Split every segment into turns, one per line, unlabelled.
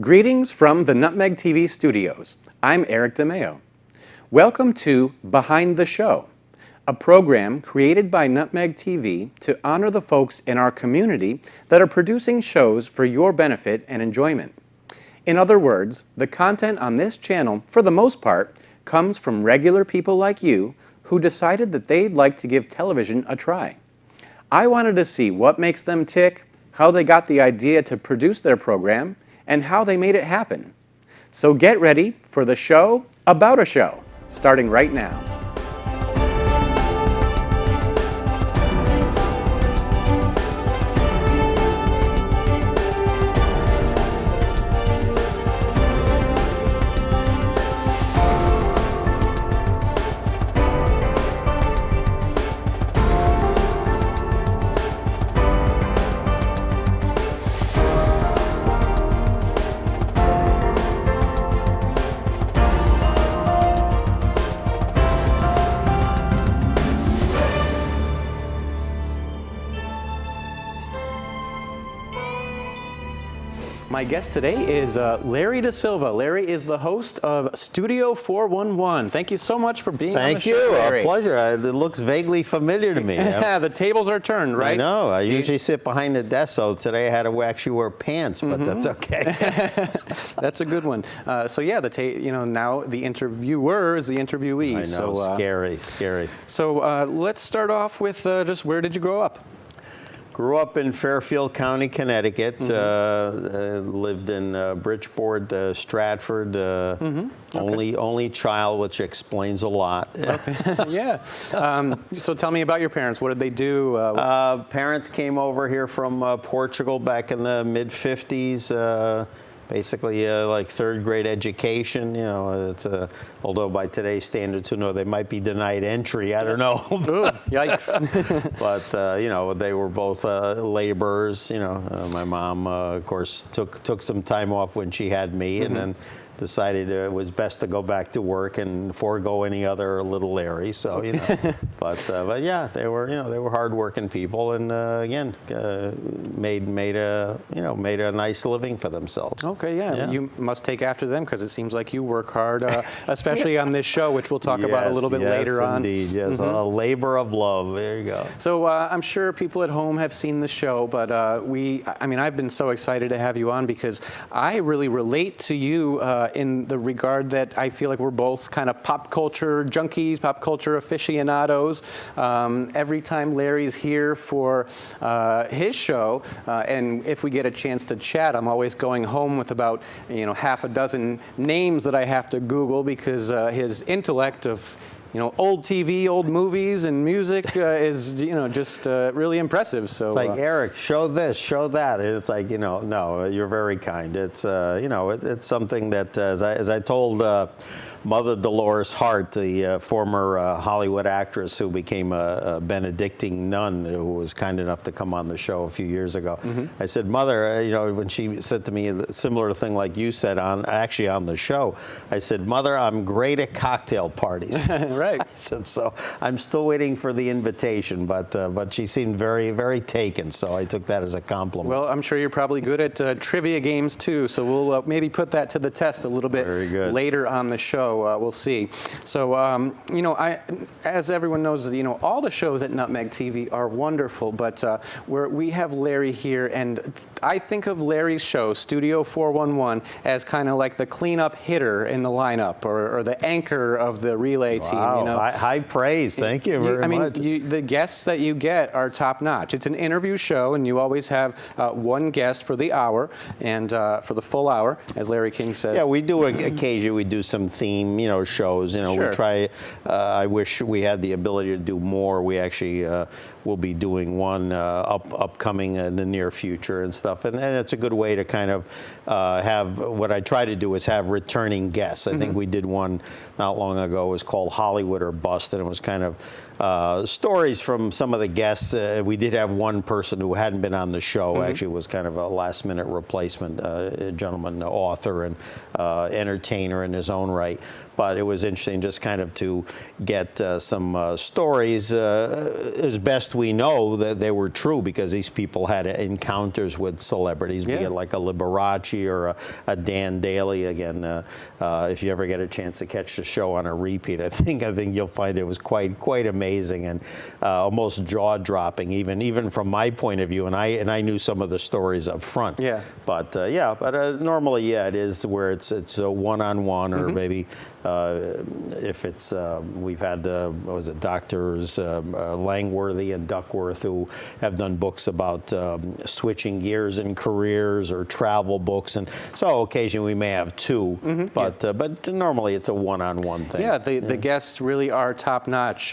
Greetings from the Nutmeg TV studios. I'm Eric DeMeo. Welcome to Behind the Show, a program created by Nutmeg TV to honor the folks in our community that are producing shows for your benefit and enjoyment. In other words, the content on this channel, for the most part, comes from regular people like you who decided that they'd like to give television a try. I wanted to see what makes them tick, how they got the idea to produce their program, and how they made it happen. So get ready for the show about a show, starting right now. My guest today is Larry Dasilva. Larry is the host of Studio 411. Thank you so much for being on the show, Larry.
Thank you. A pleasure. It looks vaguely familiar to me.
Yeah, the tables are turned, right?
I know. I usually sit behind the desk, so today I had to actually wear pants, but that's okay.
That's a good one. So yeah, now the interviewer is the interviewee.
I know.
So,
scary, scary.
So let's start off with just where did you grow up?
Grew up in Fairfield County, Connecticut. Lived in Bridgeport, Stratford. Only child, which explains a lot.
Okay. Yeah. So tell me about your parents. What did they do?
Parents came over here from Portugal back in the mid-50s. Basically, like third grade education, it's, although by today's standards, they might be denied entry. I don't know.
Ooh, yikes.
But, they were both laborers. My mom, of course, took some time off when she had me and then decided it was best to go back to work and forego any other little Larry. So, but yeah, they were hardworking people and, again, made a nice living for themselves.
Okay, yeah. You must take after them because it seems like you work hard, especially on this show, which we'll talk about a little bit later on.
Yes, indeed. Yes, a labor of love. There you go.
So I'm sure people at home have seen the show, but I've been so excited to have you on because I really relate to you in the regard that I feel like we're both kind of pop culture junkies, pop culture aficionados. Every time Larry's here for his show, and if we get a chance to chat, I'm always going home with about half a dozen names that I have to Google because his intellect of old TV, old movies, and music is, just really impressive. So
it's like, Eric, show this, show that. And it's like, no, you're very kind. It's, it's something that, as I told Mother Dolores Hart, the former Hollywood actress who became a Benedictine nun, who was kind enough to come on the show a few years ago. I said, Mother, when she said to me a similar thing like you said on the show, I said, Mother, I'm great at cocktail parties.
Right.
I said, so I'm still waiting for the invitation, but she seemed very, very taken, so I took that as a compliment.
Well, I'm sure you're probably good at trivia games too, so we'll maybe put that to the test a little bit later on the show. We'll see. So, as everyone knows, all the shows at Nutmeg TV are wonderful, but we have Larry here, and I think of Larry's show, Studio 411, as kind of like the cleanup hitter in the lineup, or the anchor of the relay team.
High praise. Thank you very much.
The guests that you get are top notch. It's an interview show, and you always have one guest for the hour, and for the full hour, as Larry King says.
Yeah, we do occasionally. We do some theme, shows.
Sure.
We try. I wish we had the ability to do more. We actually will be doing one upcoming in the near future and stuff, and it's a good way to kind of have. What I try to do is have returning guests. I think we did one not long ago. It was called Hollywood or Bust, and it was kind of stories from some of the guests. We did have one person who hadn't been on the show. Actually, was kind of a last-minute replacement. A gentleman, author and entertainer in his own right. But it was interesting just kind of to get some stories, as best we know, that they were true, because these people had encounters with celebrities, be it like a Liberace or a Dan Daly. Again, if you ever get a chance to catch the show on a repeat, I think you'll find it was quite amazing and almost jaw-dropping, even from my point of view. And I knew some of the stories up front. Yeah. But normally, it is where it's a one-on-one, or maybe. If it's, we've had doctors Langworthy and Duckworth, who have done books about switching gears in careers, or travel books, and so occasionally we may have two, but normally it's a one-on-one thing. Yeah,
the guests really are top-notch.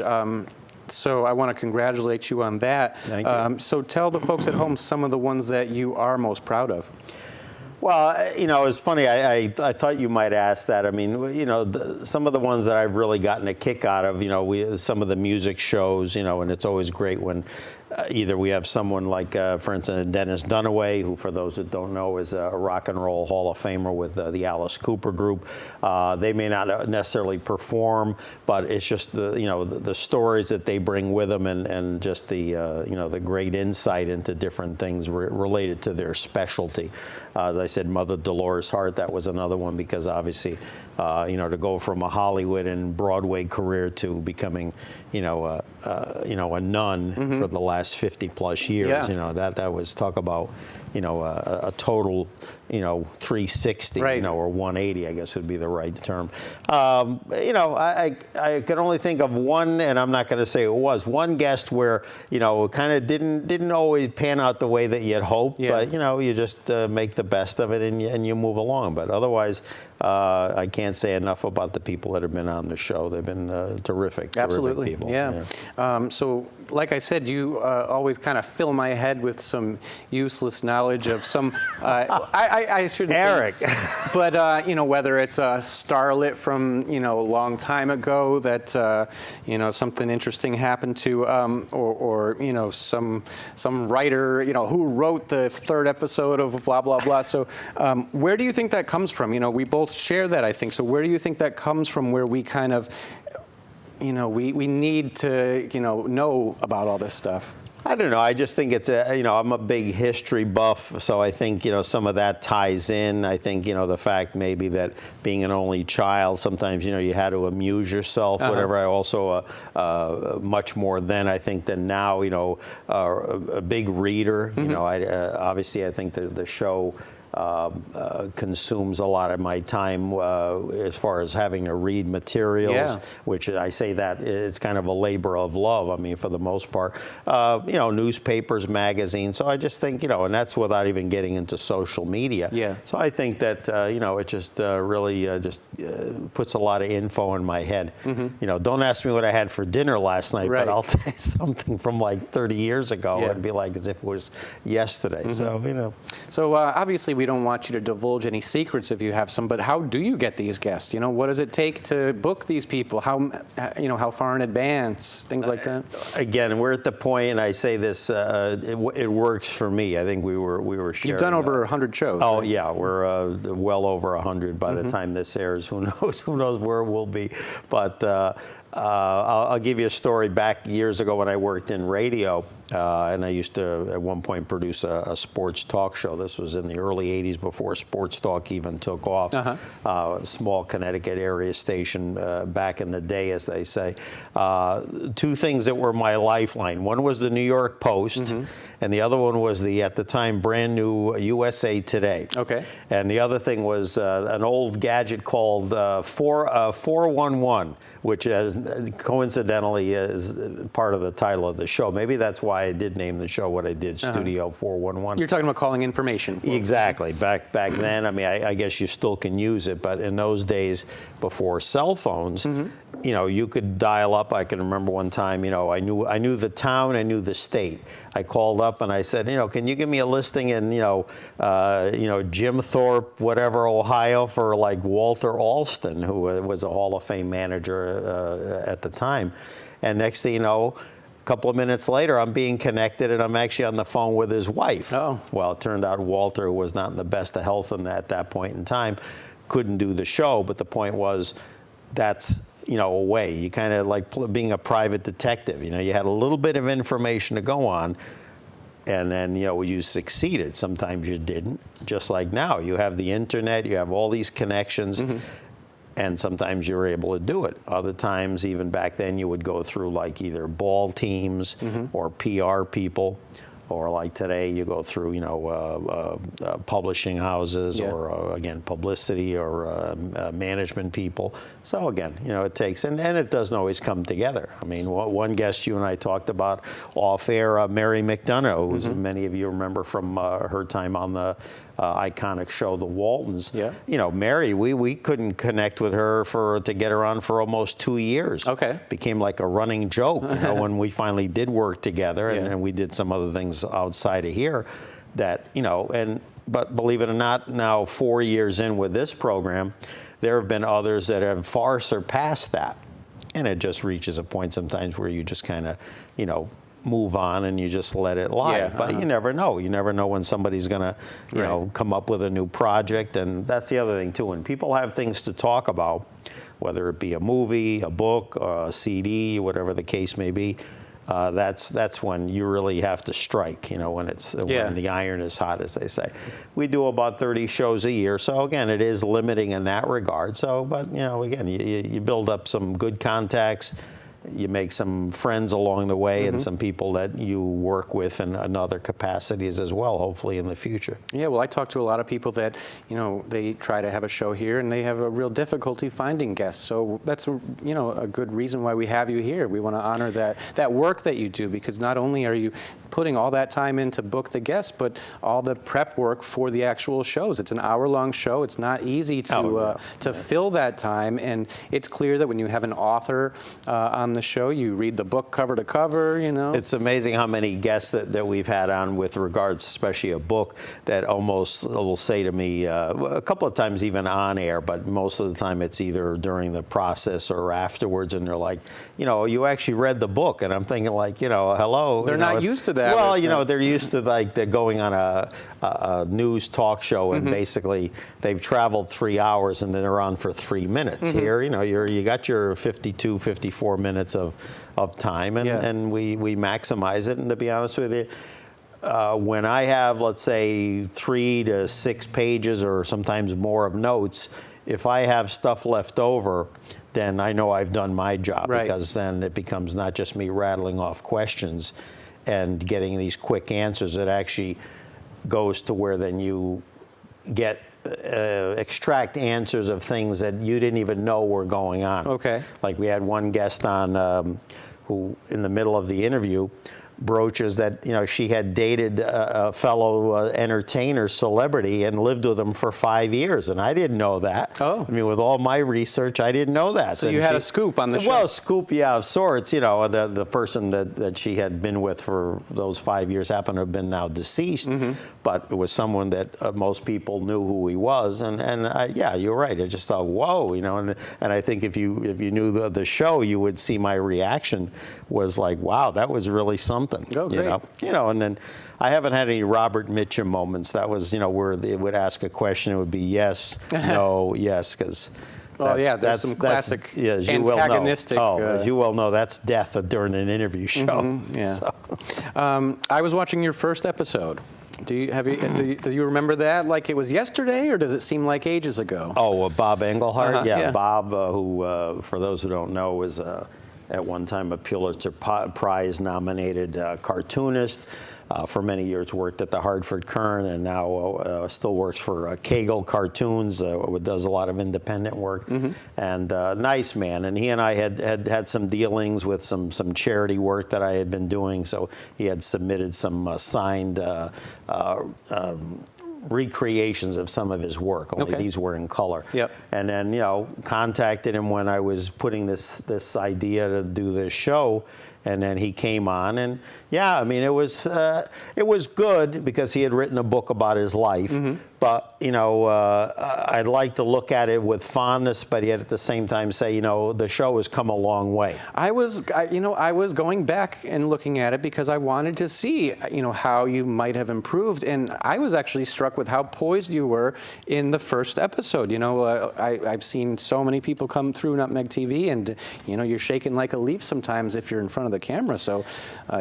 So I want to congratulate you on that.
Thank you.
So tell the folks at home some of the ones that you are most proud of.
Well, it's funny. I thought you might ask that. I mean, some of the ones that I've really gotten a kick out of, some of the music shows, and it's always great when either we have someone like, for instance, Dennis Dunaway, who, for those that don't know, is a rock and roll Hall of Famer with the Alice Cooper group. They may not necessarily perform, but it's just the stories that they bring with them, and just the great insight into different things related to their specialty. As I said, Mother Dolores Hart, that was another one, because obviously, to go from a Hollywood and Broadway career to becoming, a nun for the last 50+ years, that was, talk about, a total, 360, or 180, I guess would be the right term. I can only think of one, and I'm not going to say it was, one guest where, kind of didn't always pan out the way that you had hoped, but, you just make the best of it, and you move along. But otherwise, I can't say enough about the people that have been on the show. They've been terrific.
Absolutely.
Terrific people.
Yeah. So, like I said, you always kind of fill my head with some useless knowledge of some. I shouldn't
Eric.
say, but whether it's a starlet from a long time ago that something interesting happened to, or some writer who wrote the 3rd episode of blah blah blah. So where do you think that comes from? We both share that, I think. So where do you think that comes from, where we kind of, we need to, know about all this stuff?
I don't know. I just think it's I'm a big history buff, so I think, some of that ties in. I think, the fact maybe that being an only child, sometimes, you had to amuse yourself, whatever. I also, much more then, I think, than now, a big reader. Obviously, I think the show consumes a lot of my time as far as having to read materials, which I say that it's kind of a labor of love. I mean, for the most part, newspapers, magazines. So I just think, and that's without even getting into social media. Yeah. So I think that, it just really just puts a lot of info in my head. Don't ask me what I had for dinner last night, but I'll tell you something from like 30 years ago. It'd be like as if it was yesterday. So,
So obviously we don't want you to divulge any secrets if you have some, but how do you get these guests? What does it take to book these people? How far in advance? Things like that?
Again, we're at the point, and I say this, it works for me. I think we were sharing.
You've done over 100 shows.
Oh, right? Yeah, we're well over 100 by the time this airs. Who knows where we'll be. But I'll give you a story back years ago when I worked in radio. And I used to, at one point, produce a sports talk show. This was in the early 80s, before sports talk even took off. A small Connecticut area station back in the day, as they say. Two things that were my lifeline. One was the New York Post, and the other one was the, at the time, brand new USA Today. Okay. And the other thing was an old gadget called 411, which coincidentally is part of the title of the show. Maybe that's why I did name the show what I did, Studio 411.
You're talking about calling information.
Exactly. Back then, I mean, I guess you still can use it, but in those days, before cell phones, you could dial up. I can remember one time, I knew the town, I knew the state. I called up and I said, can you give me a listing in, Jim Thorpe, whatever, Ohio, for like Walter Alston, who was a Hall of Fame manager at the time. And next thing you know, a couple of minutes later, I'm being connected, and I'm actually on the phone with his wife.
Oh.
Well, it turned out Walter, who was not in the best of health at that point in time, couldn't do the show. But the point was, that's, you know, a way. You kind of like being a private detective. You know, you had a little bit of information to go on, and then, you know, you succeeded. Sometimes you didn't. Just like now, you have the internet, you have all these connections, and sometimes you're able to do it. Other times, even back then, you would go through like either ball teams or PR people, or like today, you go through, you know, publishing houses, or again, publicity, or management people. So again, you know, it takes, and it doesn't always come together. I mean, one guest you and I talked about off air, Mary McDonough, who's many of you remember from her time on the iconic show, The Waltons.
Yeah.
You know, Mary, we couldn't connect with her to get her on for almost 2 years.
Okay.
Became like a running joke, you know, when we finally did work together, and we did some other things outside of here that, you know, but believe it or not, now 4 years in with this program, there have been others that have far surpassed that. And it just reaches a point sometimes where you just kind of, you know, move on and you just let it lie.
Yeah,
but you never know. You never know when somebody's going to, you know, come up with a new project. And that's the other thing, too. When people have things to talk about, whether it be a movie, a book, a CD, whatever the case may be, that's when you really have to strike, you know, when when the iron is hot, as they say. We do about 30 shows a year, so again, it is limiting in that regard. So, but you know, again, you build up some good contacts. You make some friends along the way, and some people that you work with in other capacities as well, hopefully in the future.
Yeah, well, I talk to a lot of people that, you know, they try to have a show here and they have a real difficulty finding guests. So that's, you know, a good reason why we have you here. We want to honor that work that you do, because not only are you putting all that time in to book the guests, but all the prep work for the actual shows. It's an hour-long show. It's not easy to fill that time, and it's clear that when you have an author on the show, you read the book cover to cover, you know.
It's amazing how many guests that we've had on with regards, especially a book, that almost will say to me a couple of times even on air, but most of the time it's either during the process or afterwards, and they're like, you know, you actually read the book, and I'm thinking like, you know, hello.
They're not used to that.
Well, you know, they're used to like they're going on a news talk show, and basically they've traveled 3 hours and then they're on for 3 minutes. Here, you know, you got your 52, 54 minutes of time, and we maximize it. And to be honest with you, when I have, let's say, 3 to 6 pages or sometimes more of notes, if I have stuff left over, then I know I've done my job, because then it becomes not just me rattling off questions and getting these quick answers. It actually goes to where then you get extract answers of things that you didn't even know were going on.
Okay.
Like we had one guest on who, in the middle of the interview, broaches that, you know, she had dated a fellow entertainer celebrity and lived with him for 5 years, and I didn't know that. Oh. I mean, with all my research, I didn't know that.
So you had a scoop on the show.
Well, a scoop, yeah, of sorts. You know, the person that she had been with for those 5 years happened to have been now deceased, but it was someone that most people knew who he was, and yeah, you're right. I just thought, whoa, you know, and I think if you knew the show, you would see my reaction was like, wow, that was really something.
Oh, great.
You know, and then I haven't had any Robert Mitchum moments. That was, you know, where they would ask a question, it would be yes, no, yes, because.
Oh yeah, there's some classic antagonistic.
As you well know, that's death during an interview show.
Yeah. So. I was watching your first episode. Do you remember that like it was yesterday, or does it seem like ages ago?
Oh, Bob Englehart. Yeah, Bob, who for those who don't know, was at one time a Pulitzer Prize nominated cartoonist. For many years worked at the Hartford Courant, and now still works for Kegel Cartoons, does a lot of independent work, and nice man. And he and I had some dealings with some charity work that I had been doing, so he had submitted some signed recreations of some of his work, only these were in color. Yep. And then, you know, contacted him when I was putting this idea to do this show, and then he came on, and yeah, I mean, it was good because he had written a book about his life, But, you know, I'd like to look at it with fondness, but yet at the same time say, you know, the show has come a long way.
I was going back and looking at it because I wanted to see, you know, how you might have improved. And I was actually struck with how poised you were in the first episode. You know, I've seen so many people come through Nutmeg TV, and, you know, you're shaking like a leaf sometimes if you're in front of the camera. So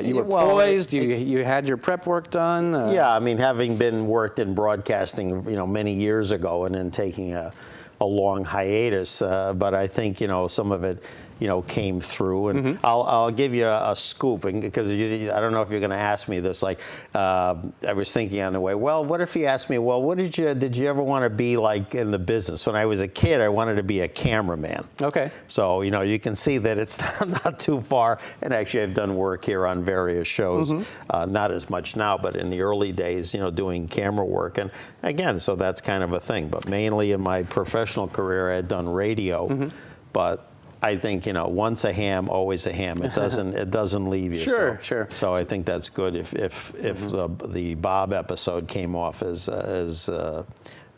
you were poised, you had your prep work done.
Yeah, I mean, having worked in broadcasting, you know, many years ago, and then taking a long hiatus, but I think, you know, some of it, you know, came through. And I'll give you a scoop, because I don't know if you're going to ask me this. Like, I was thinking on the way, well, what if you asked me, well, what did you ever want to be like in the business? When I was a kid, I wanted to be a cameraman. Okay. So, you know, you can see that it's not too far. And actually, I've done work here on various shows, not as much now, but in the early days, you know, doing camera work. And again, so that's kind of a thing. But mainly in my professional career, I had done radio, but I think, you know, once a ham, always a ham. It doesn't leave you.
Sure.
So I think that's good. If the Bob episode came off as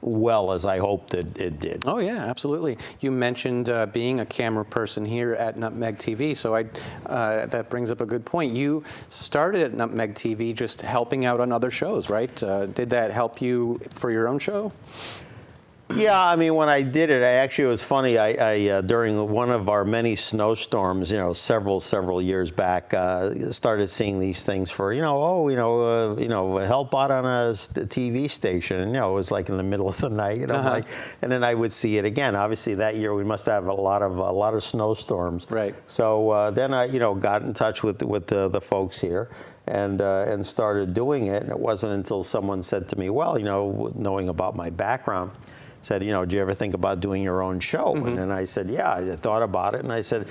well as I hoped it did.
Oh yeah, absolutely. You mentioned being a camera person here at Nutmeg TV, so that brings up a good point. You started at Nutmeg TV just helping out on other shows, right? Did that help you for your own show?
Yeah, I mean, when I did it, it was funny. I during one of our many snowstorms, you know, several years back, started seeing these things for, help out on a TV station, and, you know, it was like in the middle of the night, you know, and then I would see it again. Obviously, that year we must have a lot of snowstorms. Right. So then I, you know, got in touch with the folks here. And started doing it, and it wasn't until someone said to me, well, you know, knowing about my background, said, you know, do you ever think about doing your own show? And then I said, yeah, I thought about it, and I said,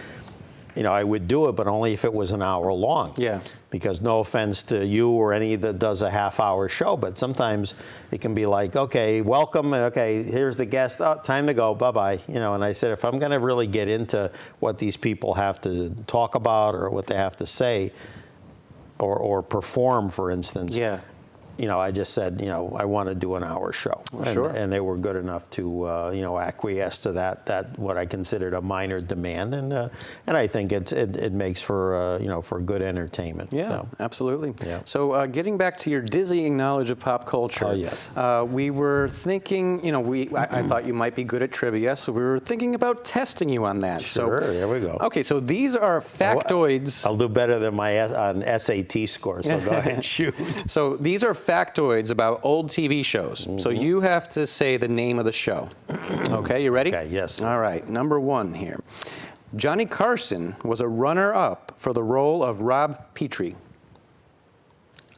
you know, I would do it, but only if it was an hour long. Yeah. Because no offense to you or any that does a half-hour show, but sometimes it can be like, okay, welcome, okay, here's the guest, oh, time to go, bye-bye. You know, and I said, if I'm going to really get into what these people have to talk about or what they have to say or perform, for instance, you know, I just said, you know, I want to do an hour show. And they were good enough to, you know, acquiesce to that what I considered a minor demand. And I think it makes for, you know, for good entertainment. Yeah, so. Absolutely. Yeah. So getting back to your dizzying knowledge of pop culture. Oh, yes. We were thinking, you know, I thought you might be good at trivia, so we were thinking about testing you on that. Sure, there we go. Okay, so these are factoids. I'll do better than my on SAT score, so go ahead and shoot. So these are factoids about old TV shows. So you have to say the name of the show. Okay, you ready? Okay, yes. All right, number one here. Johnny Carson was a runner-up for the role of Rob Petrie.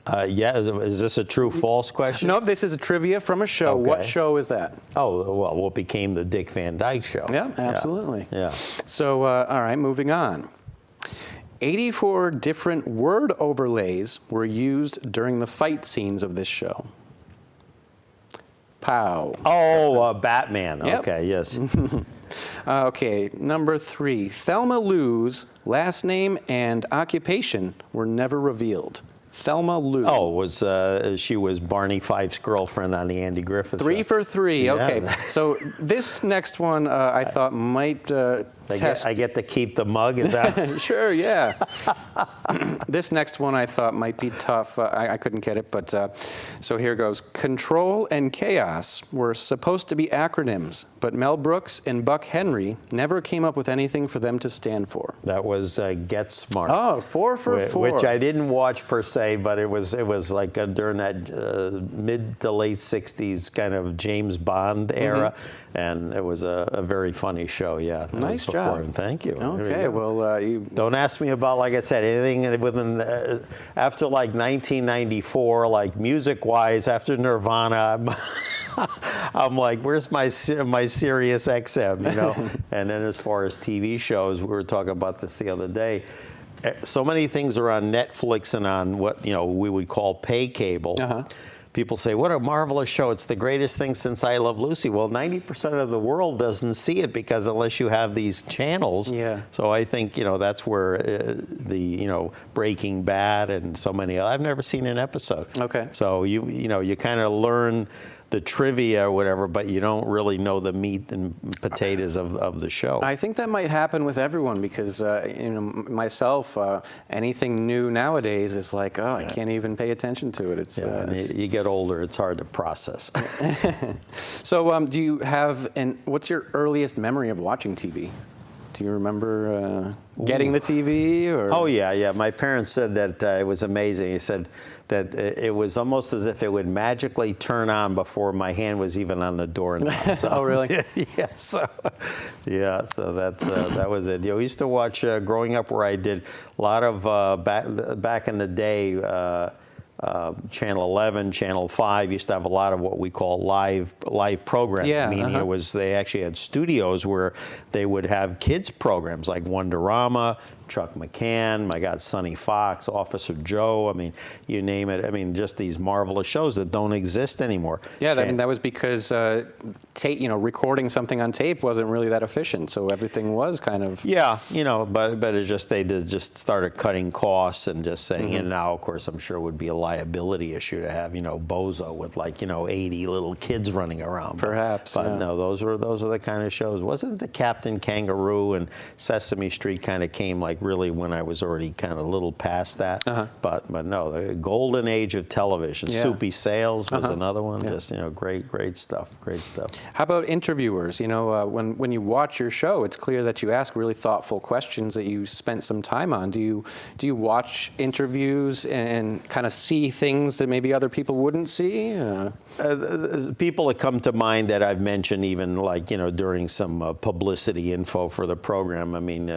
Yeah, is this a true-false question? No, this is a trivia from a show. Okay. What show is that? Oh, well, what became the Dick Van Dyke Show. Yeah, absolutely. Yeah. So, all right, moving on. 84 different word overlays were used during the fight scenes of this show. Pow. Oh, Batman. Yep. Okay, yes. Okay, number 3. Thelma Lou's last name and occupation were never revealed. Thelma Lou. Oh, she was Barney Fife's girlfriend on the Andy Griffith Show. 3 for 3. Yeah. Okay, so this next one I thought might test. I get to keep the mug. Is that? Sure, yeah. This next one I thought might be tough. I couldn't get it, but so here goes. Control and chaos were supposed to be acronyms, but Mel Brooks and Buck Henry never came up with anything for them to stand for. That was Get Smart. Oh, 4 for 4. Which I didn't watch per se, but it was like during that mid to late 60s kind of James Bond era, and it was a very funny show. Yeah. Nice job. Thank you. Okay, well, you don't ask me about, like I said, anything within after like 1994, like music-wise, after Nirvana. I'm like, where's my Sirius XM, you know? And then as far as TV shows, we were talking about this the other day. So many things are on Netflix and on what, you know, we would call pay cable. People say, what a marvelous show. It's the greatest thing since I Love Lucy. Well, 90% of the world doesn't see it because unless you have these channels. Yeah. So I think, you know, that's where you know, Breaking Bad and so many, I've never seen an episode. Okay. So you know, you kind of learn the trivia or whatever, but you don't really know the meat and potatoes of the show.
I think that might happen with everyone because, you know, myself, anything new nowadays is like, oh, I can't even pay attention to it. It's,
you get older, it's hard to process.
So do you have, what's your earliest memory of watching TV? Do you remember getting the TV? Or?
Oh, yeah. My parents said that it was amazing. He said that it was almost as if it would magically turn on before my hand was even on the doorknob. So,
oh, really?
Yeah. So that was it. You know, we used to watch, growing up where I did, a lot of, back in the day, Channel 11, Channel 5 used to have a lot of what we call live programming.
Yeah,
Meaning they actually had studios where they would have kids programs like Wonderama, Chuck McCann, my God, Sonny Fox, Officer Joe. I mean, you name it. I mean, just these marvelous shows that don't exist anymore.
Yeah, I mean, that was because recording something on tape wasn't really that efficient, so everything was kind of.
Yeah, you know, but it's just they just started cutting costs and just saying, and now of course I'm sure it would be a liability issue to have, you know, Bozo with 80 little kids running around.
Perhaps.
But no, those are the kind of shows. Wasn't the Captain Kangaroo and Sesame Street kind of came like really when I was already kind of a little past that. But no, the golden age of television.
Yeah.
Soupy Sales was another one. Yeah. Just, you know, great stuff.
How about interviewers? You know, when you watch your show, it's clear that you ask really thoughtful questions that you spent some time on. Do you watch interviews and kind of see things that maybe other people wouldn't see?
People that come to mind that I've mentioned, even like, you know, during some publicity info for the program. I mean,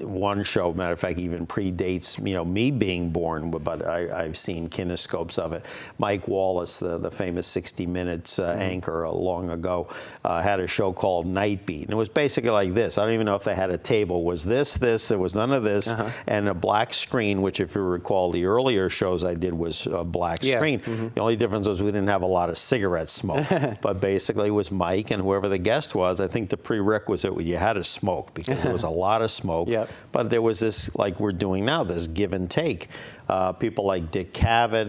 one show, matter of fact, even predates, you know, me being born, but I've seen kinescopes of it. Mike Wallace, the famous 60 Minutes anchor long ago, had a show called Night Beat. And it was basically like this. I don't even know if they had a table. Was this, there was none of this, and a black screen, which if you recall, the earlier shows I did was a black screen. The only difference was we didn't have a lot of cigarette smoke, but basically it was Mike and whoever the guest was. I think the prerequisite was you had to smoke because there was a lot of smoke, but there was this, like we're doing now, this give and take. People like Dick Cavett,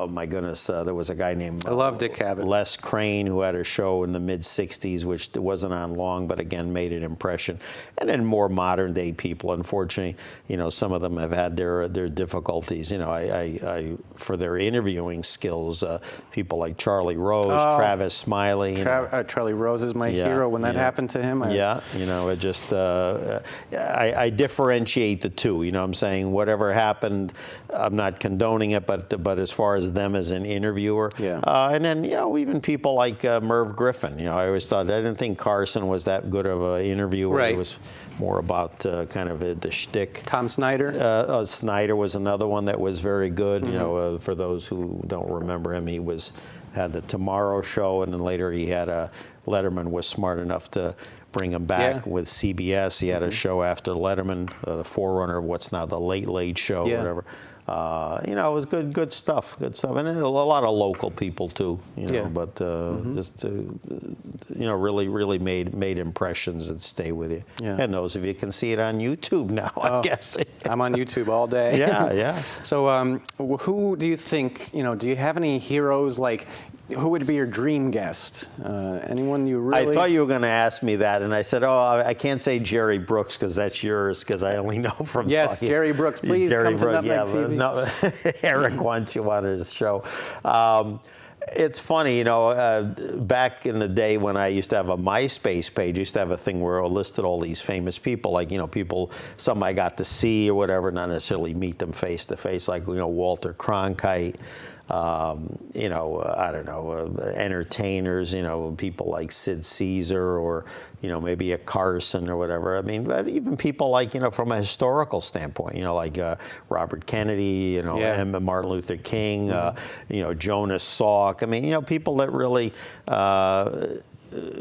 my goodness, there was a guy named
I love Dick Cavett.
Les Crane, who had a show in the mid-'60s, which wasn't on long, but again made an impression. And then more modern-day people, unfortunately, you know, some of them have had their difficulties. You know, I for their interviewing skills, people like Charlie Rose, Travis Smiley.
Charlie Rose is my hero. When that happened to him,
you know, it just I differentiate the two. You know, what I'm saying whatever happened, I'm not condoning it, but as far as them as an interviewer. And then, you know, even people like Merv Griffin. You know, I always thought, I didn't think Carson was that good of an interviewer. It was more about kind of the shtick.
Tom Snyder?
Snyder was another one that was very good. You know, for those who don't remember him, he had the Tomorrow Show, and then later he had Letterman was smart enough to bring him back with CBS. He had a show after Letterman, the forerunner of what's now the Late Late Show, whatever. You know, it was good stuff, and a lot of local people too. You know, but just you know, really made impressions that stay with you. And those of you can see it on YouTube now, I guess.
I'm on YouTube all day.
Yeah.
So, who do you think? You know, do you have any heroes? Like, who would be your dream guest? Anyone you really?
I thought you were going to ask me that, and I said, I can't say Jerry Brooks because that's yours, because I only know from talking.
Jerry Brooks, please come to Nutmeg TV.
No, Eric wanted a show. It's funny, you know, back in the day when I used to have a MySpace page, I used to have a thing where I listed all these famous people, like, you know, some I got to see or whatever, not necessarily meet them face to face, like, you know, Walter Cronkite. You know, I don't know, entertainers, you know, people like Sid Caesar or, you know, maybe a Carson or whatever. I mean, but even people like, you know, from a historical standpoint, you know, like Robert Kennedy, you know, and Martin Luther King, you know, Jonas Salk. I mean, you know, people that really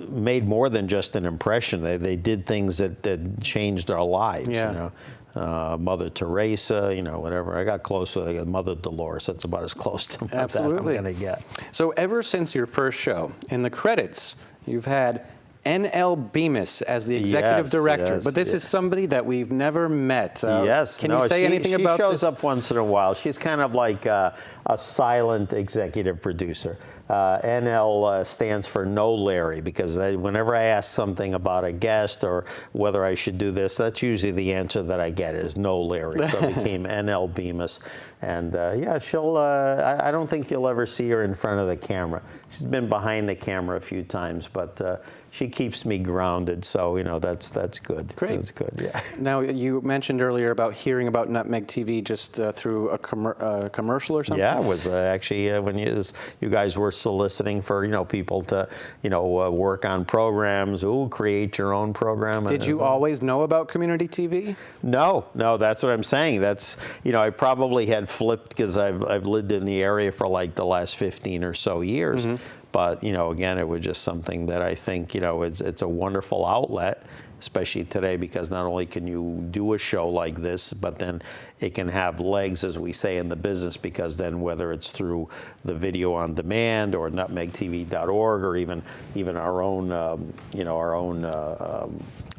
made more than just an impression. They did things that changed our lives, you know. Mother Teresa, you know, whatever. I got close with Mother Dolores. That's about as close to that I'm going to get.
So ever since your first show, in the credits, you've had N.L. Bemis as the executive director, but this is somebody that we've never met. Can you say anything about this?
She shows up once in a while. She's kind of like a silent executive producer. NL stands for No Larry, because whenever I ask something about a guest or whether I should do this, that's usually the answer that I get is No Larry. So it became NL Bemis. And yeah, she'll, I don't think you'll ever see her in front of the camera. She's been behind the camera a few times, but she keeps me grounded, so that's good.
Great.
That's good. Yeah.
Now, you mentioned earlier about hearing about Nutmeg TV just through a commercial or something.
Yeah, it was actually when you guys were soliciting for people to work on programs. Create your own program.
Did you always know about community TV?
No, that's what I'm saying. That's I probably had flipped because I've lived in the area for like the last 15 or so years. Mm-hmm. But again, it was just something that I think it's a wonderful outlet, especially today, because not only can you do a show like this, but then it can have legs, as we say in the business, because then whether it's through the video on demand or nutmegtv.org or even our own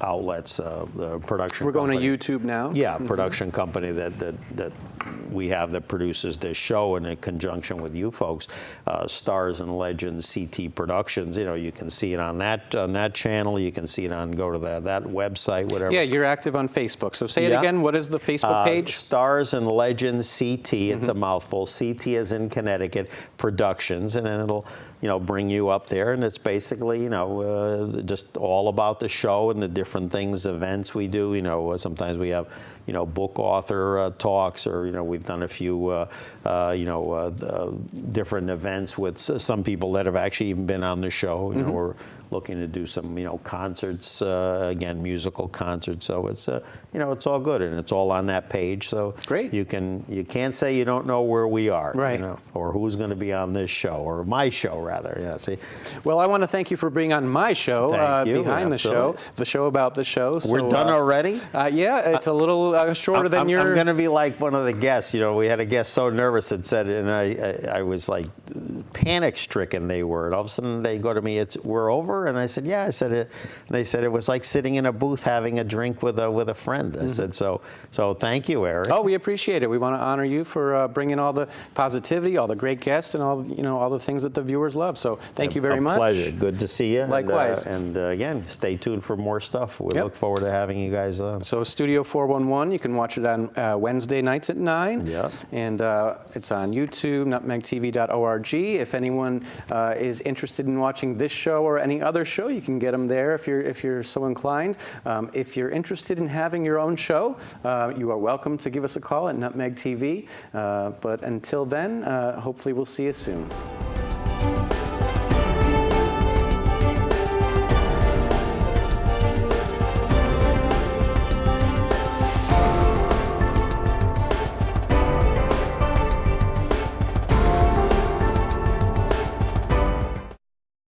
outlets, the production.
We're going to YouTube now.
Yeah, production company that we have that produces this show, and in conjunction with you folks, Stars and Legends CT Productions. You can see it on that channel. You can see it go to that website, whatever.
Yeah, you're active on Facebook. So say it again. What is the Facebook page?
Stars and Legends CT. It's a mouthful. CT is in Connecticut Productions, and then it'll bring you up there, and it's basically just all about the show and the different things, events we do. Sometimes we have book author talks, or we've done a few different events with some people that have actually even been on the show. We're looking to do some concerts, again, musical concerts. So it's it's all good, and it's all on that page. So
great.
You can't say you don't know where we are,
right?
Or who's going to be on this show, or my show rather. Yeah. See.
Well, I want to thank you for being on my show, Behind the Show, the show about the show. So,
we're done already.
Yeah, it's a little shorter than your.
I'm going to be like one of the guests. We had a guest so nervous that said, and I was like panic stricken. They were, and all of a sudden they go to me, we're over. And I said, yeah. I said it. And they said it was like sitting in a booth having a drink with a friend. I said, so thank you, Eric.
Oh, we appreciate it. We want to honor you for bringing all the positivity, all the great guests, and all all the things that the viewers love. So thank you very much.
Pleasure. Good to see you.
Likewise.
And again, stay tuned for more stuff. We look forward to having you guys on.
So Studio 411, you can watch it on Wednesday nights at 9.
Yeah.
And it's on YouTube, nutmegtv.org. If anyone is interested in watching this show or any other show, you can get them there if you're so inclined. If you're interested in having your own show, you are welcome to give us a call at Nutmeg TV. But until then, hopefully we'll see you soon.